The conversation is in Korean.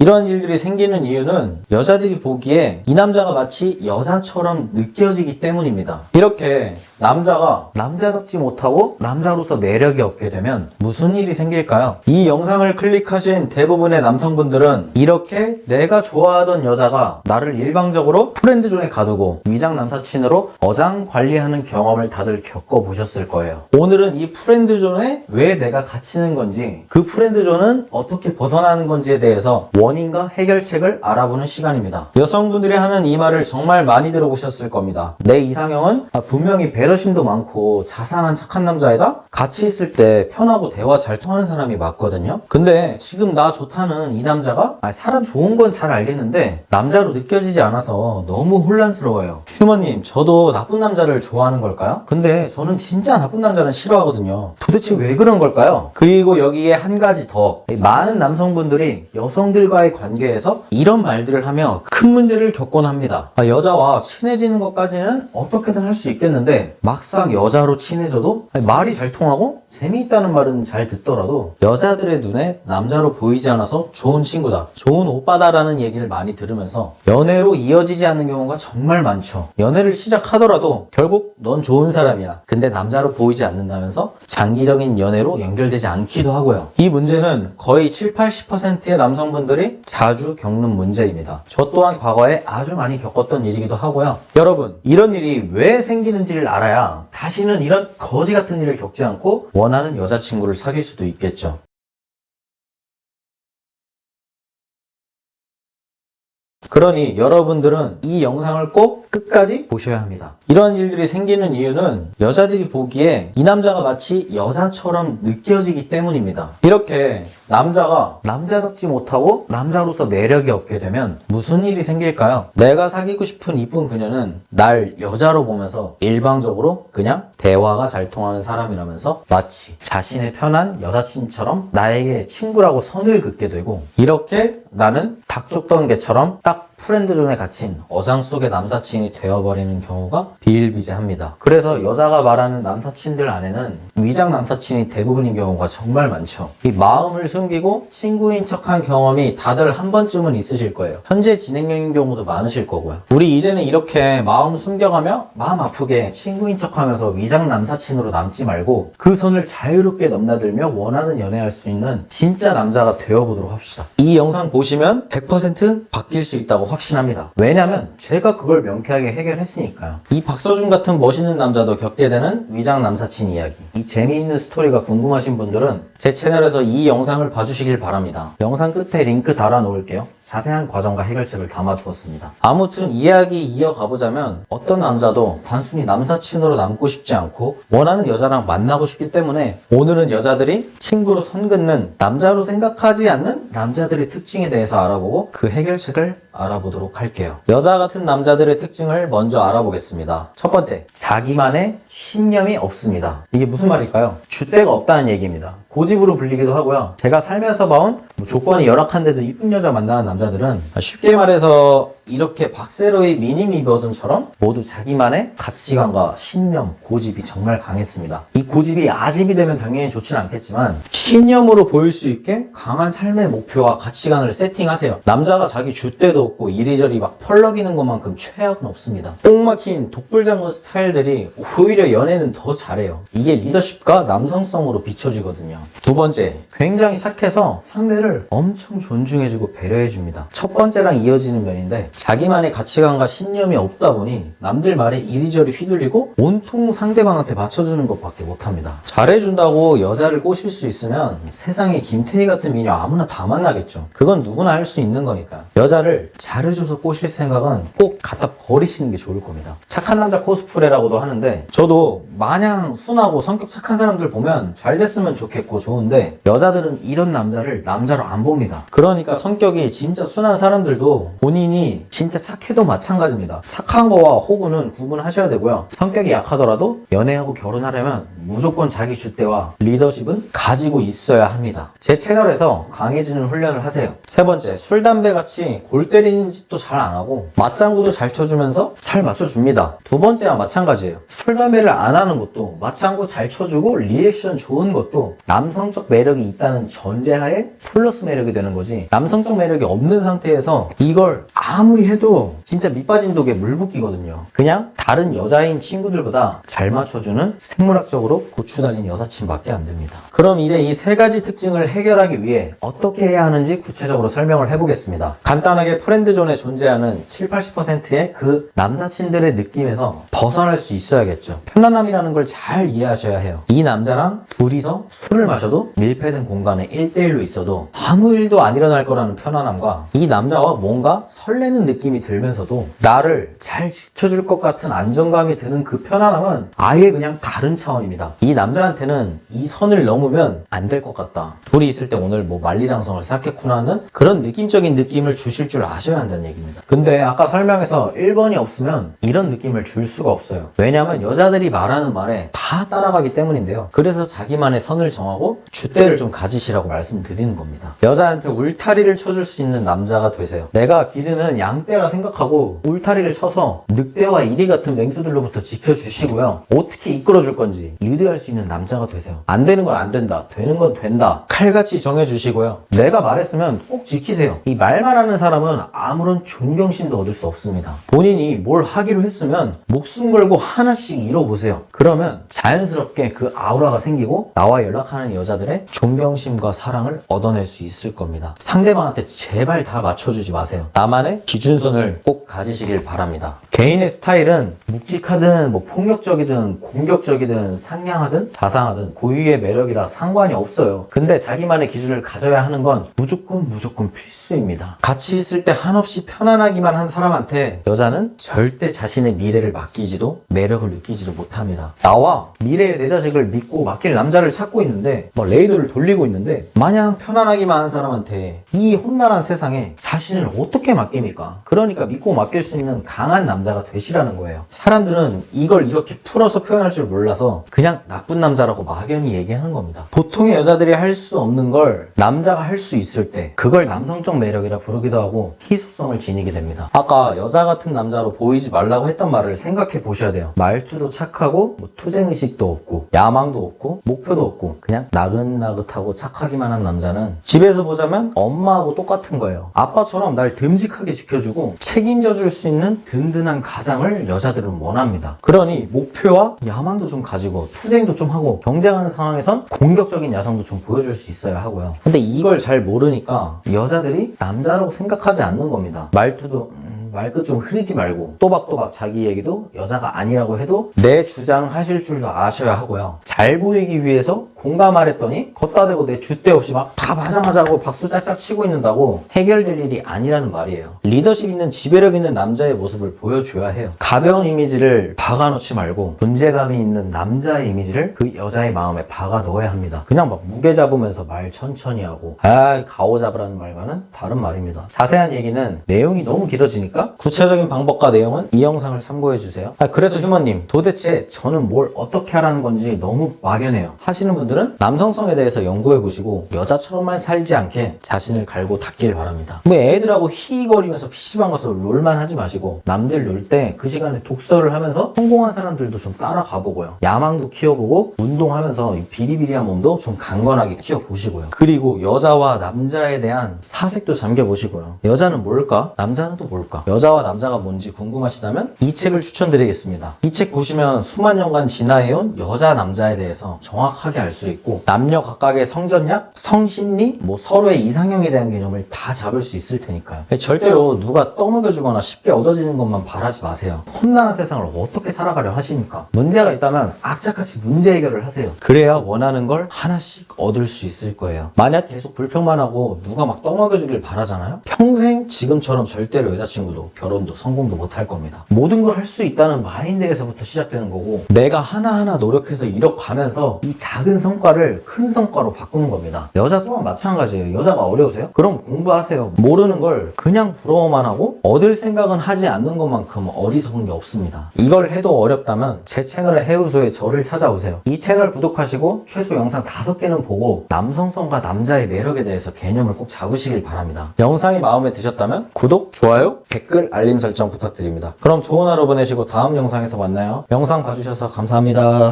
이러한 일들이 생기는 이유는 여자들이 보기에 이 남자가 마치 여자처럼 느껴지기 때문입니다. 이렇게 남자가 남자답지 못하고 남자로서 매력이 없게 되면 무슨 일이 생길까요? 이 영상을 클릭하신 대부분의 남성분들은 이렇게 내가 좋아하던 여자가 나를 일방적으로 프렌드존에 가두고 위장 남사친으로 어장 관리하는 경험을 다들 겪어보셨을 거예요. 오늘은 이 프렌드존에 왜 내가 갇히는 건지, 그 프렌드존은 어떻게 벗어나는 건지에 대해서 원인과 해결책을 알아보는 시간입니다. 여성분들이 하는 이 말을 정말 많이 들어보셨을 겁니다. 내 이상형은 분명히 배려심도 많고 자상한 착한 남자애다? 같이 있을 때 편하고 대화 잘 통하는 사람이 맞거든요. 근데 지금 나 좋다는 이 남자가 사람 좋은 건 잘 알겠는데 남자로 느껴지지 않아서 너무 혼란스러워요. 휴머님, 저도 나쁜 남자를 좋아하는 걸까요? 근데 저는 진짜 나쁜 남자는 싫어하거든요. 도대체 왜 그런 걸까요? 그리고 여기에 한 가지 더, 많은 남성분들이 여성들과의 관계에서 이런 말들을 하며 큰 문제를 겪곤 합니다. 여자와 친해지는 것까지는 어떻게든 할 수 있겠는데 막상 여자로 친해져도 말이 잘 통하고 재미있다는 말은 잘 듣더라도 여자들의 눈에 남자로 보이지 않아서 좋은 친구다, 좋은 오빠다라는 얘기를 많이 들으면서 연애로 이어지지 않는 경우가 정말 많죠. 연애를 시작하더라도 결국 넌 좋은 사람이야, 근데 남자로 보이지 않는다면서 장기적인 연애로 연결되지 않기도 하고요. 이 문제는 거의 70-80%의 남성분들이 자주 겪는 문제입니다. 저 또한 과거에 아주 많이 겪었던 일이기도 하고요. 여러분, 이런 일이 왜 생기는지를 알아야 다시는 이런 거지 같은 일을 겪지 않고 원하는 여자친구를 사귈 수도 있겠죠. 그러니 여러분들은 이 영상을 꼭 끝까지 보셔야 합니다. 이런 일들이 생기는 이유는 여자들이 보기에 이 남자가 마치 여자처럼 느껴지기 때문입니다. 이렇게 남자가 남자답지 못하고 남자로서 매력이 없게 되면 무슨 일이 생길까요? 내가 사귀고 싶은 이쁜 그녀는 날 여자로 보면서 일방적으로 그냥 대화가 잘 통하는 사람이라면서 마치 자신의 편한 여사친처럼 나에게 친구라고 선을 긋게 되고, 이렇게 나는 닭 쫓던 개처럼 딱 프렌드존에 갇힌 어장 속의 남사친이 되어버리는 경우가 비일비재합니다. 그래서 여자가 말하는 남사친들 안에는 위장 남사친이 대부분인 경우가 정말 많죠. 이 마음을 숨기고 친구인 척한 경험이 다들 한 번쯤은 있으실 거예요. 현재 진행형인 경우도 많으실 거고요. 우리 이제는 이렇게 마음 숨겨가며 마음 아프게 친구인 척하면서 위장 남사친으로 남지 말고 그 선을 자유롭게 넘나들며 원하는 연애할 수 있는 진짜 남자가 되어보도록 합시다. 이 영상 보시면 100% 바뀔 수 있다고 확신합니다. 왜냐면 제가 그걸 명쾌하게 해결했으니까요. 이 박서준 같은 멋있는 남자도 겪게 되는 위장 남사친 이야기, 이 재미있는 스토리가 궁금하신 분들은 제 채널에서 이 영상을 봐주시길 바랍니다. 영상 끝에 링크 달아 놓을게요. 자세한 과정과 해결책을 담아두었습니다. 아무튼 이야기 이어가보자면, 어떤 남자도 단순히 남사친으로 남고 싶지 않고 원하는 여자랑 만나고 싶기 때문에 오늘은 여자들이 친구로 선 긋는, 남자로 생각하지 않는 남자들의 특징에 대해서 알아보고 그 해결책을 알아보도록 할게요. 여자 같은 남자들의 특징을 먼저 알아보겠습니다. 첫 번째, 자기만의 신념이 없습니다. 이게 무슨 말일까요? 줏대가 없다는 얘기입니다. 고집으로 불리기도 하고요. 제가 살면서 봐온 조건이 열악한데도 이쁜 여자 만나는 남자들은 쉽게 말해서 이렇게 박세로의 미니미 버전처럼 모두 자기만의 가치관과 신념, 고집이 정말 강했습니다. 이 고집이 아집이 되면 당연히 좋진 않겠지만 신념으로 보일 수 있게 강한 삶의 목표와 가치관을 세팅하세요. 남자가 자기 줏대도 없고 이리저리 막 펄럭이는 것만큼 최악은 없습니다. 꼭 막힌 독불장군 스타일들이 오히려 연애는 더 잘해요. 이게 리더십과 남성성으로 비춰지거든요. 두 번째, 굉장히 착해서 상대를 엄청 존중해주고 배려해줍니다. 첫 번째랑 이어지는 면인데, 자기만의 가치관과 신념이 없다 보니 남들 말에 이리저리 휘둘리고 온통 상대방한테 맞춰주는 것밖에 못합니다. 잘해준다고 여자를 꼬실 수 있으면 세상에 김태희 같은 미녀 아무나 다 만나겠죠. 그건 누구나 할 수 있는 거니까요. 여자를 잘해줘서 꼬실 생각은 꼭 갖다 버리시는 게 좋을 겁니다. 착한 남자 코스프레라고도 하는데, 저도 마냥 순하고 성격 착한 사람들 보면 잘 됐으면 좋겠고 좋은데, 여자들은 이런 남자를 남자로 안 봅니다. 그러니까 성격이 진짜 순한 사람들도 본인이 진짜 착해도 마찬가지입니다. 착한 거와 호구는 구분하셔야 되고요. 성격이 약하더라도 연애하고 결혼하려면 무조건 자기 줏대와 리더십은 가지고 있어야 합니다. 제 채널에서 강해지는 훈련을 하세요. 세 번째, 술, 담배 같이 골 때리는 짓도 잘 안 하고 맞장구도 잘 쳐주면서 잘 맞춰줍니다. 두 번째와 마찬가지예요. 술, 담배를 안 하는 것도 맞장구 잘 쳐주고 리액션 좋은 것도 남성적 매력이 있다는 전제하에 플러스 매력이 되는 거지, 남성적 매력이 없는 상태에서 이걸 아무리 해도 진짜 밑빠진 독에 물 붓기거든요. 그냥 다른 여자인 친구들보다 잘 맞춰주는 생물학적으로 고추 달린 여사친밖에 안 됩니다. 그럼 이제 이 세 가지 특징을 해결하기 위해 어떻게 해야 하는지 구체적으로 설명을 해보겠습니다. 간단하게 프렌드존에 존재하는 70~80%의 그 남사친들의 느낌에서 벗어날 수 있어야겠죠. 편안함이라는 걸 잘 이해하셔야 해요. 이 남자랑 둘이서 술을 마셔도 밀폐된 공간에 1대1로 있어도 아무 일도 안 일어날 거라는 편안함과 이 남자와 뭔가 설레는 느낌이 들면서도 나를 잘 지켜줄 것 같은 안정감이 드는 그 편안함은 아예 그냥 다른 차원입니다. 이 남자한테는 이 선을 넘으면 안 될 것 같다, 둘이 있을 때 오늘 뭐 만리장성을 쌓겠구나 하는 그런 느낌적인 느낌을 주실 줄 아셔야 한다는 얘기입니다. 근데 아까 설명에서 1번이 없으면 이런 느낌을 줄 수가 없어요. 왜냐하면 여자들이 말하는 말에 다 따라가기 때문인데요. 그래서 자기만의 선을 정하고 줏대를 좀 가지시라고 말씀드리는 겁니다. 여자한테 울타리를 쳐줄 수 있는 남자가 되세요. 내가 기르는 양떼라 생각하고 울타리를 쳐서 늑대와 이리 같은 맹수들로부터 지켜주시고요. 어떻게 이끌어줄 건지 리드할 수 있는 남자가 되세요. 안 되는 건 안 된다, 되는 건 된다, 칼같이 정해주시고요. 내가 말했으면 꼭 지키세요. 이 말만 하는 사람은 아무런 존경심도 얻을 수 없습니다. 본인이 뭘 하기로 했으면 목숨 걸고 하나씩 이뤄보세요. 그러면 자연스럽게 그 아우라가 생기고 나와 연락하는 여자들의 존경심과 사랑을 얻어낼 수 있을 겁니다. 상대방한테 제발 다 맞춰주지 마세요. 나만의 기준선을 꼭 가지시길 바랍니다. 개인의 스타일은 묵직하든 뭐 폭력적이든 공격적이든 상냥하든 자상하든 고유의 매력이라 상관이 없어요. 근데 자기만의 기준을 가져야 하는 건 무조건 필수입니다. 같이 있을 때 한없이 편안하기만 한 사람한테 여자는 절대 자신의 미래를 맡기지도 매력을 느끼지도 못합니다. 나와 미래의 내 자식을 믿고 맡길 남자를 찾고 있는데 뭐 레이더를 돌리고 있는데 마냥 편안하기만 한 사람한테 이 험난한 세상에 자신을 어떻게 맡깁니까? 그러니까 믿고 맡길 수 있는 강한 남자가 되시라는 거예요. 사람들은 이걸 이렇게 풀어서 표현할 줄 몰라서 그냥 나쁜 남자라고 막연히 얘기하는 겁니다. 보통의 여자들이 할 수 없는 걸 남자가 할 수 있을 때 그걸 남성적 매력이라 부르기도 하고 희소성을 지니게 됩니다. 아까 여자 같은 남자로 보이지 말라고 했던 말을 생각해 보셔야 돼요. 말투도 착하고 뭐 투쟁의식도 없고 야망도 없고 목표도 없고 그냥 나긋나긋하고 착하기만 한 남자는 집에서 보자면 엄마하고 똑같은 거예요. 아빠처럼 날 듬직하게 지켜주고 책임져 줄 수 있는 든든한 가장을 여자들은 원합니다. 그러니 목표와 야망도 좀 가지고 투쟁도 좀 하고 경쟁하는 상황에선 공격적인 야성도 좀 보여줄 수 있어야 하고요. 근데 이걸 잘 모르니까 여자들이 남자라고 생각하지 않는 겁니다. 말투도 말끝 좀 흐리지 말고 또박또박 자기 얘기도 여자가 아니라고 해도 내 주장하실 줄도 아셔야 하고요. 잘 보이기 위해서 공감하랬더니 걷다 대고 내 줏대 없이 막 다 맞아하고 박수 짝짝 치고 있는다고 해결될 일이 아니라는 말이에요. 리더십 있는 지배력 있는 남자의 모습을 보여줘야 해요. 가벼운 이미지를 박아놓지 말고 존재감이 있는 남자의 이미지를 그 여자의 마음에 박아 넣어야 합니다. 그냥 막 무게 잡으면서 말 천천히 하고 가오 잡으라는 말과는 다른 말입니다. 자세한 얘기는 내용이 너무 길어지니까 구체적인 방법과 내용은 이 영상을 참고해주세요. 그래서 휴머님, 도대체 저는 뭘 어떻게 하라는 건지 너무 막연해요 하시는 분들은 남성성에 대해서 연구해보시고 여자처럼만 살지 않게 자신을 갈고 닦길 바랍니다. 뭐 애들하고 히히거리면서 PC방 가서 롤만 하지 마시고 남들 놀 때 그 시간에 독서를 하면서 성공한 사람들도 좀 따라가 보고요. 야망도 키워보고 운동하면서 이 비리비리한 몸도 좀 강건하게 키워보시고요. 그리고 여자와 남자에 대한 사색도 잠겨보시고요. 여자는 뭘까? 남자는 또 뭘까? 여자와 남자가 뭔지 궁금하시다면 이 책을 추천드리겠습니다. 이 책 보시면 수만 년간 진화해온 여자 남자에 대해서 정확하게 알 수 있고 남녀 각각의 성전략, 성심리, 뭐 서로의 이상형에 대한 개념을 다 잡을 수 있을 테니까요. 절대로 누가 떠먹여주거나 쉽게 얻어지는 것만 바라지 마세요. 험난한 세상을 어떻게 살아가려 하시니까 문제가 있다면 악착같이 문제 해결을 하세요. 그래야 원하는 걸 하나씩 얻을 수 있을 거예요. 만약 계속 불평만 하고 누가 막 떠먹여주길 바라잖아요? 평생 지금처럼 절대로 여자친구도 결혼도 성공도 못 할 겁니다. 모든 걸 할 수 있다는 마인드에서부터 시작되는 거고 내가 하나하나 노력해서 이뤄가면서 이 작은 성과를 큰 성과로 바꾸는 겁니다. 여자 또한 마찬가지예요. 여자가 어려우세요? 그럼 공부하세요. 모르는 걸 그냥 부러워만 하고 얻을 생각은 하지 않는 것만큼 어리석은 게 없습니다. 이걸 해도 어렵다면 제 채널의 해우소에 저를 찾아오세요. 이 채널 구독하시고 최소 영상 5개는 보고 남성성과 남자의 매력에 대해서 개념을 꼭 잡으시길 바랍니다. 영상이 마음에 드셨다면 구독, 좋아요, 댓글, 알림 설정 부탁드립니다. 그럼 좋은 하루 보내시고 다음 영상에서 만나요. 영상 봐주셔서 감사합니다.